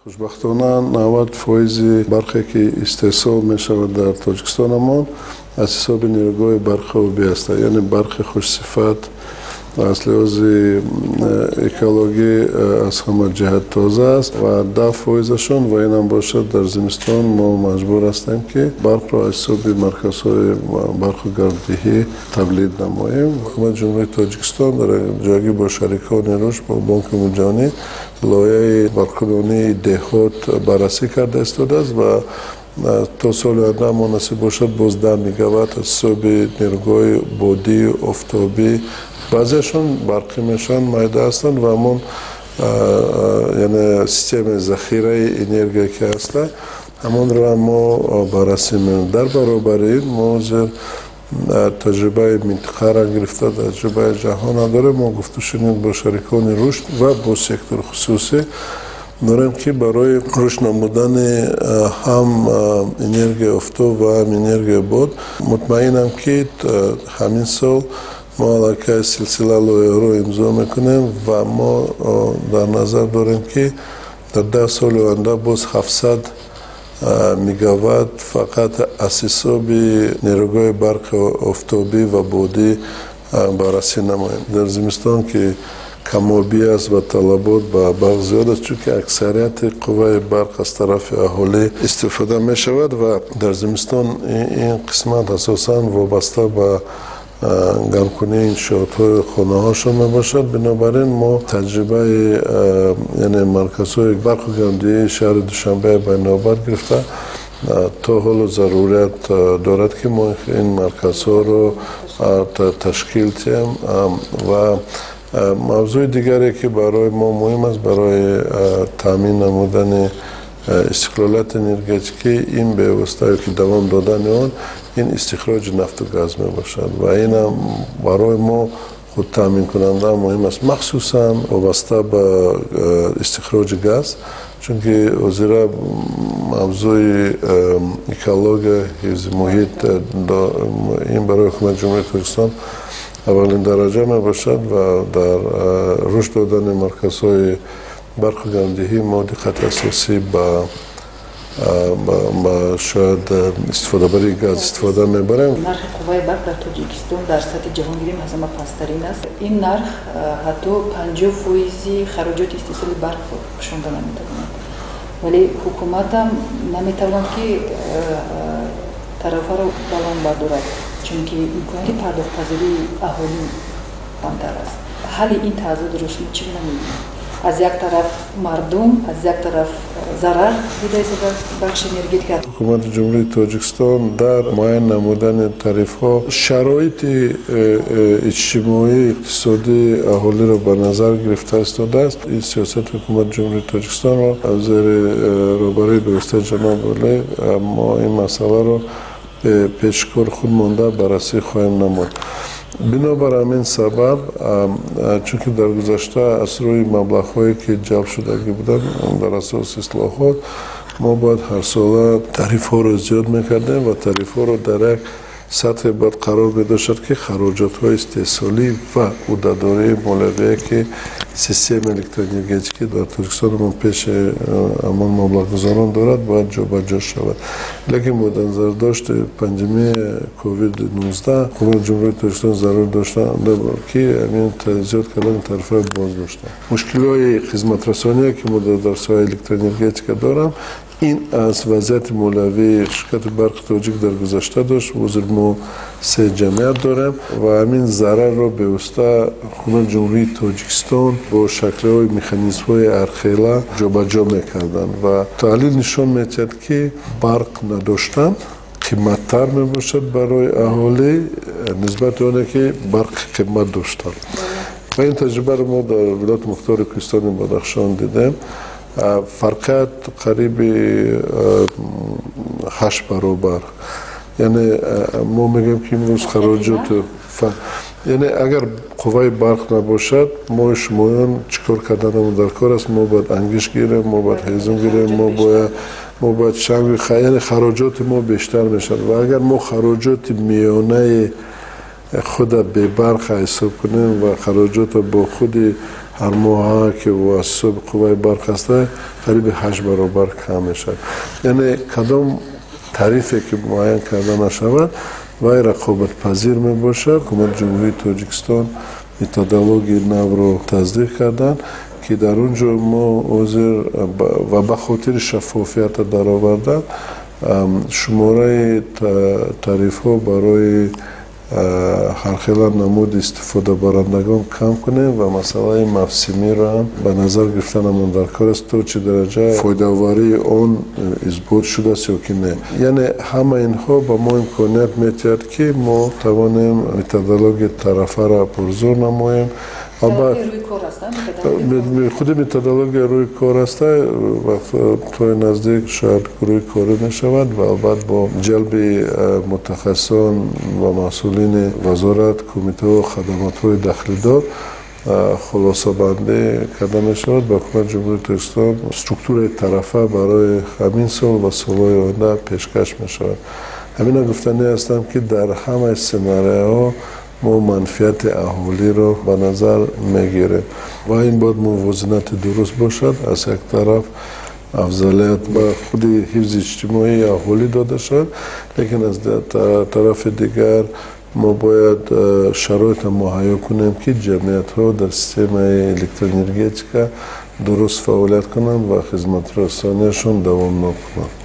خوشبختانه 90% برقی که استحصال می شود در تاجیکستانمان از حساب نیروگاه برق آبی است، یعنی برق خوش صفت از لحاظ اکولوژی از همه جهت تازه است و 10%شون و این هم باشد در زمستان ما مجبور هستیم که برق را از حساب مرکزهای برق و گرددهی تولید نماییم. حکومت جمهوری تاجیکستان در جایی با شریکان روش با بانک جهانی لایحه برقراری دهات بررسی کرده استاده است و تا سال آینده مناسب باشد باز 10 میگاوات از حساب نیروگاه بادی آفتابی بعضیشون برقی میشن مایده هستند و همون یعنی سیستم ذخیره انرژی که هست همون را ما بررسی می‌کنیم. در برابر این ما تجربه منطقه را گرفته تجربه جهان داره. ما گفته شدیم با شریکان رشد و با سکتور خصوصی داریم که برای رشد نمودن هم انرژی آفتاب و هم انرژی باد مطمئنم که همین سال ما علاقه سلسله لایحه را امضا میکنیم و ما در نظر داریم که در 10 سال آینده باز 700 میگاوات فقط از حساب نیروگاه برق آفتابی و بادی بررسی نماییم. در زمستان که کمابی است و طلبات به برق زیاد است چون که اکثریت قوه برق از طرف اهالی استفاده می شود و در زمستان این قسمت اساساً وابسته به گرمکنی انشاءات‌های خانه هاشون می باشد. بنابراین ما تجربه یعنی مرکزهای برق و گرمدهی شهر دوشنبه بین‌آور گرفته تا حال ضرورت دارد که ما این مرکزها رو تشکیل دهیم و موضوع دیگری که برای ما مهم است برای تامین نمودن استقلالات انرژتیکی این به واسطه که دوام دادن آن این استخراج نفت و گاز می باشد و این هم برای ما خود تامین کننده مهم است مخصوصا وابسته به استخراج گاز چون که وزیر موضوع اکولوژی حفظ محیط این برای حکومت جمهوری تاجیکستان اولین درجه می باشد و در رشد دادن مرکزهای برق و گرمدهی ما دقت اساسی با شاید استفاده برای گاز استفاده میبریم. نرخ قوه برق در تاجیکستان در سطح جهانگیری از همه پسترین است. این نرخ حتی 50% خراجات استحصال برق پوشانده نمیتواند. ولی حکومت هم نمیتواند که طرف را بالان بردارد چون که امکانات پرداخت پذیری اهالی کمتر است. حل این تضاد روشنی چی نمی‌بینید؟ از یک طرف مردم از یک طرف ضرر بوده بخش انرژتیک. حکومت جمهوری تاجیکستان در معین نمودن تعرفه ها شرایط اجتماعی اقتصادی اهالی را به نظر گرفته استاده است. این سیاست حکومت جمهوری تاجیکستان را از روبروی به واسطه جناب علی ما این مسئله را به پیشکار خود مانده بررسی خواهیم نمود. بنابر همین سبب چون که در گذشته از روی مبلغ‌هایی که جلب شدگی بودن در اساس اصلاحات ما باید هر ساله تعرفه ها را زیاد میکردیم و تعرفه ها را در یک سطح باید قرار می‌داشت که خراجات های استحصالی و عهده‌داری مالیاتی که سیستم الکترونیکی در تاجیکستان من پیش امان مبلغ گذاران دارد باید جابجا شود. لیکن مد نظر داشت پاندمی کووید 19 حکومت جمهوری تاجیکستان ضرور داشتن که همین زیاد کردن تعرفه باز داشتن. مشکل‌های خدمات رسانی که ما در ساحه الکترونیکی دارم این از وضعیت مالیاتی شرکت برق تاجیک در گذشته داشت و ما 3 جمعیت داریم و همین ضرر را به واسطه حکومت جمهوری تاجیکستان با شکل‌های مکانیزم‌های ارخیله جابجا می‌کردند و تحلیل نشان می‌دهد که برق نداشتن قیمت‌تر می‌باشد برای اهالی نسبت آنه که برق قیمت داشتن و این تجربه را ما در ولایت مختار کوهستان بدخشان دیدیم. فرقیت قریب 8 برابر یعنی ما میگیم که امروز خراجات یعنی اگر قوه برق نباشد ما شمایان چیکار کردنمون در کار است. ما باید انگیش گیریم ما باید هیزم گیریم ما باید شنگ یعنی خراجات ما بیشتر میشد و اگر ما خراجات میانه خود به برق حساب کنیم و خراجات با خود هر ماه که واسه قوه برق است قریب 8 برابر کم میشد. یعنی کدام تعریفی که معین کرده نشود وای رقابت پذیر می باشد. حکومت جمهوری تاجیکستان متدولوژی نو رو تصدیق کردن که در اونجا ما عذر و به خاطر شفافیت در آوردن شماره تعریف ها برای هر خیلی نمود استفاده برندگان کم کنه و مسئله موسمی را هم به نظر گرفتن در کار است تا چه درجه فایده‌آوری آن اثبات شده است یا که نه. یعنی همه اینها به ما امکانیت می‌دهد که ما توانیم متدولوژی طرفه را پرزور نماییم. خود متدولوژی روی کار است و تا نزدیک شاید روی کار نشود و البته با جلب متخصصان و مسئولین وزارت کمیته و خدمات های داخلی دار خلاصه بندی کرده می شود. با حکومت جمهوری تاجیکستان سترکتور طرفه برای همین سال و سالهای آینده پیشکش می شود. همین گفتنی هستم که در همه سناریوها ما منفعت اهالی رو به نظر میگیریم و این باید موازنت درست باشد. از یک طرف افضلیت به خود حفظ اجتماعی اهالی داده شد، لیکن از طرف دیگر ما باید شرایط مهیا کنیم که جمعیت ها در سیستم الکترونیکی درست فعالیت کنند و خدمت رسانیشون دوام کنند.